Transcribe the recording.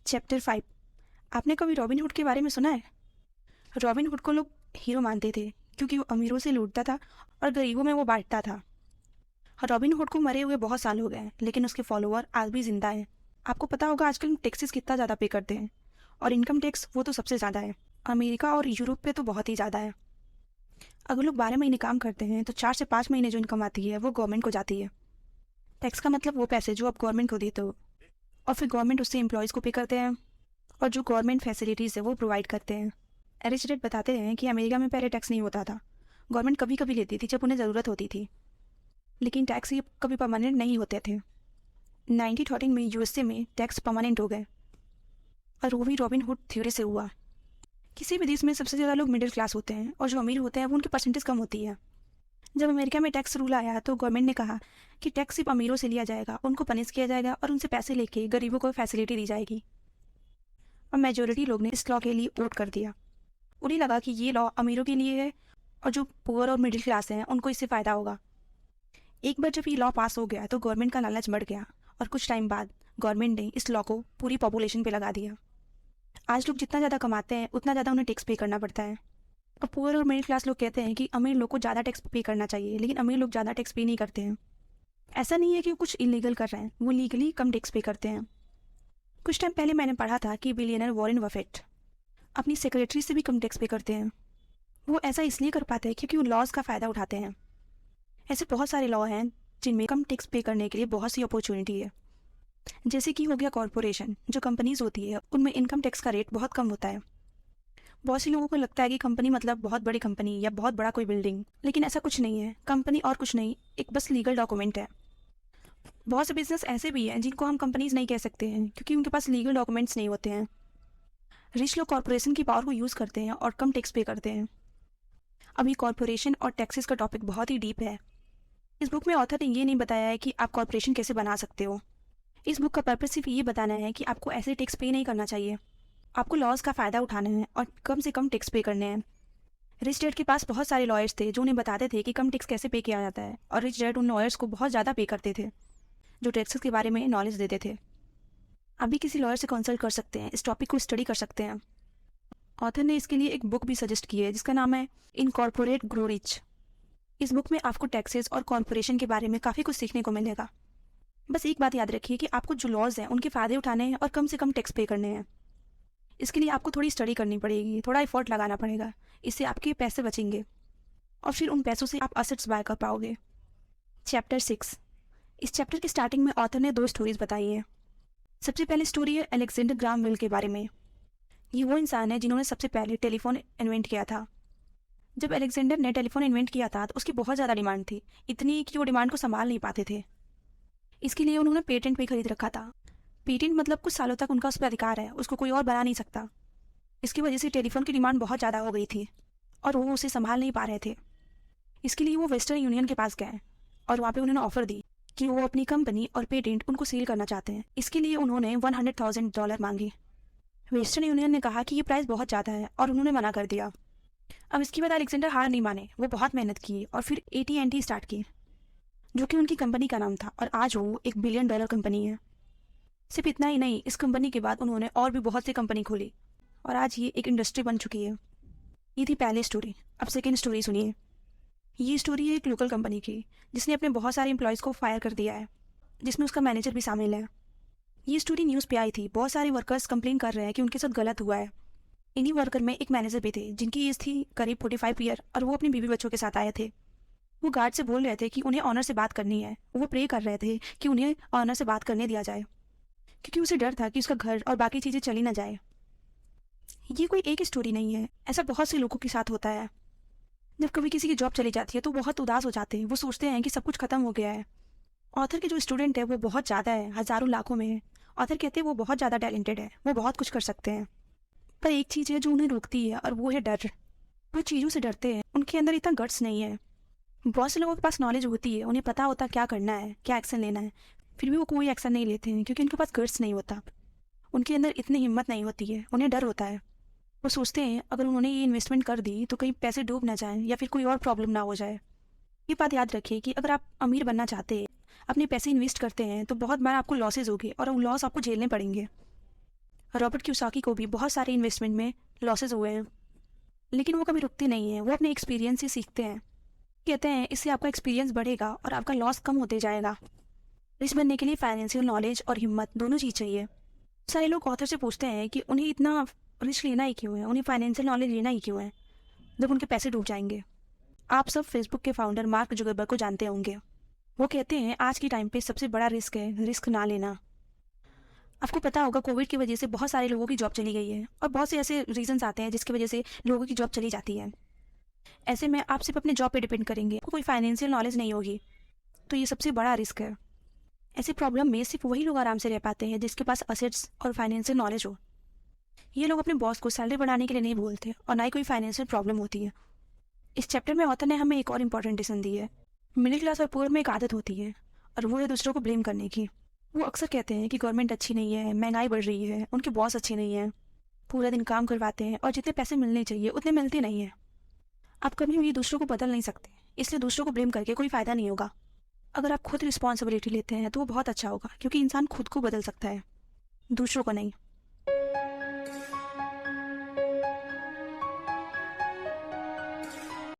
Chapter 5। आपने कभी robin hood के बारे में सुना है? रॉबिन हुड को लोग हीरो मानते थे क्योंकि वो अमीरों से लूटता था और गरीबों में वो बांटता था। रॉबिन हुड को मरे हुए बहुत साल हो गए हैं, लेकिन उसके फॉलोअर आज भी जिंदा हैं। आपको पता होगा आजकल टैक्सेस कितना ज़्यादा पे करते हैं, और इनकम टैक्स वो तो सबसे ज़्यादा है। अमेरिका और यूरोप पे तो बहुत ही ज़्यादा है। अगर लोग 12 महीने काम करते हैं तो 4 से 5 महीने जो इनकम आती है वो गवर्नमेंट को जाती है। टैक्स का मतलब वो पैसे जो आप गवर्नमेंट को देते हो, और फिर गवर्नमेंट उससे एम्प्लॉयज़ को पे करते हैं, और जो गवर्नमेंट फैसिलिटीज़ है वो प्रोवाइड करते हैं। एरिस्टोटल बताते हैं कि अमेरिका में पहले टैक्स नहीं होता था। गवर्नमेंट कभी कभी लेती थी जब उन्हें ज़रूरत होती थी, लेकिन टैक्स ये कभी परमानेंट नहीं होते थे। 1913 में यूएसए में टैक्स परमानेंट हो गए, और वो भी रॉबिन हुड थ्योरी से हुआ। किसी भी देश में सबसे ज़्यादा लोग मिडिल क्लास होते हैं, और जो अमीर होते हैं वो उनकी परसेंटेज कम होती है। जब अमेरिका में टैक्स रूल आया तो गवर्नमेंट ने कहा कि टैक्स सिर्फ अमीरों से लिया जाएगा, उनको पनिश किया जाएगा और उनसे पैसे लेके गरीबों को फैसिलिटी दी जाएगी। और मेजोरिटी लोग ने इस लॉ के लिए वोट कर दिया। उन्हें लगा कि ये लॉ अमीरों के लिए है, और जो पुअर और मिडिल क्लास हैं उनको इससे फ़ायदा होगा। एक बार जब ये लॉ पास हो गया तो गवर्नमेंट का लालच बढ़ गया, और कुछ टाइम बाद गवर्नमेंट ने इस लॉ को पूरी पॉपुलेशन पे लगा दिया। आज लोग जितना ज़्यादा कमाते हैं उतना ज़्यादा उन्हें टैक्स पे करना पड़ता है। और पुअर और मिडिल क्लास लोग कहते हैं कि अमीर लोग को ज़्यादा टैक्स पे करना चाहिए, लेकिन अमीर लोग ज़्यादा टैक्स पे नहीं करते हैं। ऐसा नहीं है कि वो कुछ इलीगल कर रहे हैं, वो लीगली कम टैक्स पे करते हैं। कुछ टाइम पहले मैंने पढ़ा था कि बिलियनर वॉरेन बफेट अपनी सेक्रेटरी से भी कम टैक्स पे करते हैं। वो ऐसा इसलिए कर पाते हैं क्योंकि वो लॉज का फ़ायदा उठाते हैं। ऐसे बहुत सारे लॉ हैं जिनमें कम टैक्स पे करने के लिए बहुत सी अपॉर्चुनिटी है। जैसे कि हो गया कॉरपोरेशन, जो कंपनीज होती है उनमें इनकम टैक्स का रेट बहुत कम होता है। बहुत से लोगों को लगता है कि कंपनी मतलब बहुत बड़ी कंपनी या बहुत बड़ा कोई बिल्डिंग, लेकिन ऐसा कुछ नहीं है। कंपनी और कुछ नहीं, एक बस लीगल डॉक्यूमेंट है। बहुत से बिजनेस ऐसे भी हैं जिनको हम कंपनीज नहीं कह सकते हैं क्योंकि उनके पास लीगल डॉक्यूमेंट्स नहीं होते हैं। रिच लोग कॉरपोरेशन की पावर को यूज़ करते हैं और कम टैक्स पे करते हैं। अभी कॉरपोरेशन और टैक्सेस का टॉपिक बहुत ही डीप है। इस बुक में ऑथर ने ये नहीं बताया है कि आप कॉरपोरेशन कैसे बना सकते हो। इस बुक का पर्पस सिर्फ ये बताना है कि आपको ऐसे टैक्स पे नहीं करना चाहिए। आपको लॉज का फ़ायदा उठाना है और कम से कम टैक्स पे करने हैं। रिच डैड के पास बहुत सारे लॉयर्स थे जो उन्हें बताते थे कि कम टैक्स कैसे पे किया जाता है, और रिच डैड उन लॉयर्स को बहुत ज़्यादा पे करते थे जो टैक्सेस के बारे में नॉलेज देते थे। आप भी किसी लॉयर से कंसल्ट कर सकते हैं, इस टॉपिक को स्टडी कर सकते हैं। ऑथर ने इसके लिए एक बुक भी सजेस्ट की है जिसका नाम है इनकॉर्पोरेट ग्रो रिच। इस बुक में आपको टैक्सेस और कॉर्पोरेशन के बारे में काफ़ी कुछ सीखने को मिलेगा। बस एक बात याद रखिए कि आपको जो लॉज हैं उनके फ़ायदे उठाने हैं और कम से कम टैक्स पे करने हैं। इसके लिए आपको थोड़ी स्टडी करनी पड़ेगी, थोड़ा एफर्ट लगाना पड़ेगा। इससे आपके पैसे बचेंगे, और फिर उन पैसों से आप असेट्स बाय कर पाओगे। चैप्टर 6। इस चैप्टर के स्टार्टिंग में ऑथर ने 2 स्टोरीज बताई हैं। सबसे पहले स्टोरी है अलेक्जेंडर ग्राहम बेल के बारे में। ये वो इंसान है जिन्होंने सबसे पहले टेलीफोन इन्वेंट किया था। जब अलेक्जेंडर ने टेलीफोन इन्वेंट किया था तो उसकी बहुत ज़्यादा डिमांड थी, इतनी कि वो डिमांड को संभाल नहीं पाते थे। इसके लिए उन्होंने पेटेंट भी खरीद रखा था। पेटेंट मतलब कुछ सालों तक उनका उस पर अधिकार है, उसको कोई और बना नहीं सकता। इसकी वजह से टेलीफोन की डिमांड बहुत ज़्यादा हो गई थी, और वो उसे संभाल नहीं पा रहे थे। इसके लिए वो वेस्टर्न यूनियन के पास गए, और वहाँ पे उन्होंने ऑफर दी कि वो अपनी कंपनी और पेटेंट उनको सेल करना चाहते हैं। इसके लिए उन्होंने $100,000 मांगे। वेस्टर्न यूनियन ने कहा कि ये प्राइस बहुत ज़्यादा है, और उन्होंने मना कर दिया। अब इसके बाद अलेक्जेंडर हार नहीं माने, वो बहुत मेहनत की और फिर AT&T स्टार्ट की, जो कि उनकी कंपनी का नाम था, और आज वो एक $1 बिलियन कंपनी है। सिर्फ इतना ही नहीं, इस कंपनी के बाद उन्होंने और भी बहुत सी कंपनी खोली, और आज ये एक इंडस्ट्री बन चुकी है। ये थी पहली स्टोरी। अब सेकेंड स्टोरी सुनिए। ये स्टोरी है एक लोकल कंपनी की जिसने अपने बहुत सारे एम्प्लॉयज़ को फायर कर दिया है, जिसमें उसका मैनेजर भी शामिल है। ये स्टोरी न्यूज़ पे आई थी। बहुत सारे वर्कर्स कंप्लेन कर रहे हैं कि उनके साथ गलत हुआ है। इन्हीं वर्कर में एक मैनेजर भी थे जिनकी एज थी करीब 45 ईयर, और वो अपनी बीवी बच्चों के साथ आए थे। वो गार्ड से बोल रहे थे कि उन्हें ऑनर से बात करनी है। वो प्रे कर रहे थे कि उन्हें ऑनर से बात करने दिया जाए, क्योंकि उसे डर था कि उसका घर और बाकी चीज़ें चली ना जाए। ये कोई एक स्टोरी नहीं है, ऐसा बहुत से लोगों के साथ होता है। जब कभी किसी की जॉब चली जाती है तो बहुत उदास हो जाते हैं, वो सोचते हैं कि सब कुछ खत्म हो गया है। ऑथर के जो स्टूडेंट है वो बहुत ज़्यादा है, हज़ारों लाखों में है। ऑथर कहते हैं वो बहुत ज़्यादा टैलेंटेड है, वो बहुत कुछ कर सकते हैं, पर एक चीज़ है जो उन्हें रोकती है, और वो है डर। वो चीज़ों से डरते हैं, उनके अंदर इतना गट्स नहीं है। बहुत से लोगों के पास नॉलेज होती है, उन्हें पता होता है क्या करना है, क्या एक्शन लेना है, फिर भी वो कोई एक्शन नहीं लेते हैं क्योंकि उनके पास गट्स नहीं होता। उनके अंदर इतनी हिम्मत नहीं होती है, उन्हें डर होता है। वो सोचते हैं अगर उन्होंने ये इन्वेस्टमेंट कर दी तो कहीं पैसे डूब ना जाएं या फिर कोई और प्रॉब्लम ना हो जाए। ये बात याद रखिए कि अगर आप अमीर बनना चाहते हैं, अपने पैसे इन्वेस्ट करते हैं, तो बहुत बार आपको लॉसेज होगी और वो लॉस आपको झेलने पड़ेंगे। रॉबर्ट क्यूसाकी को भी बहुत सारे इन्वेस्टमेंट में लॉसेस हुए हैं, लेकिन वो कभी रुकते नहीं हैं। वो अपने एक्सपीरियंस से सीखते हैं। कहते हैं इससे आपका एक्सपीरियंस बढ़ेगा और आपका लॉस कम होते जाएगा। रिच बनने के लिए फाइनेंशियल नॉलेज और हिम्मत दोनों चीज़ चाहिए। सारे लोग ऑथर से पूछते हैं कि उन्हें इतना रिस्क लेना ही क्यों है, उन्हें फाइनेंशियल नॉलेज लेना ही क्यों है जब उनके पैसे डूब जाएंगे। आप सब फेसबुक के फाउंडर मार्क जुकरबर्ग को जानते होंगे। वो कहते हैं आज के टाइम पे सबसे बड़ा रिस्क है रिस्क ना लेना। आपको पता होगा कोविड की वजह से बहुत सारे लोगों की जॉब चली गई है और बहुत से ऐसे रीजंस आते हैं जिसकी वजह से लोगों की जॉब चली जाती है। ऐसे में आप सिर्फ अपने जॉब पे डिपेंड करेंगे, कोई फाइनेंशियल नॉलेज नहीं होगी, तो ये सबसे बड़ा रिस्क है। ऐसे प्रॉब्लम में सिर्फ वही लोग आराम से रह पाते हैं जिसके पास असेट्स और फाइनेंशियल नॉलेज हो। ये लोग अपने बॉस को सैलरी बढ़ाने के लिए नहीं बोलते और ना ही कोई फाइनेंशियल प्रॉब्लम होती है। इस चैप्टर में ऑथर ने हमें एक और इम्पॉर्टेंट लेसन दी है। मिडिल क्लास और पुअर में एक आदत होती है और वो है दूसरों को ब्लेम करने की। वो अक्सर कहते हैं कि गवर्नमेंट अच्छी नहीं है, महंगाई बढ़ रही है, उनके बॉस अच्छे नहीं हैं, पूरा दिन काम करवाते हैं और जितने पैसे मिलने चाहिए उतने मिलते नहीं हैं। आप कभी भी दूसरों को बदल नहीं सकते, इसलिए दूसरों को ब्लेम करके कोई फ़ायदा नहीं होगा। अगर आप खुद रिस्पॉन्सिबिलिटी लेते हैं तो वो बहुत अच्छा होगा, क्योंकि इंसान खुद को बदल सकता है, दूसरों को नहीं।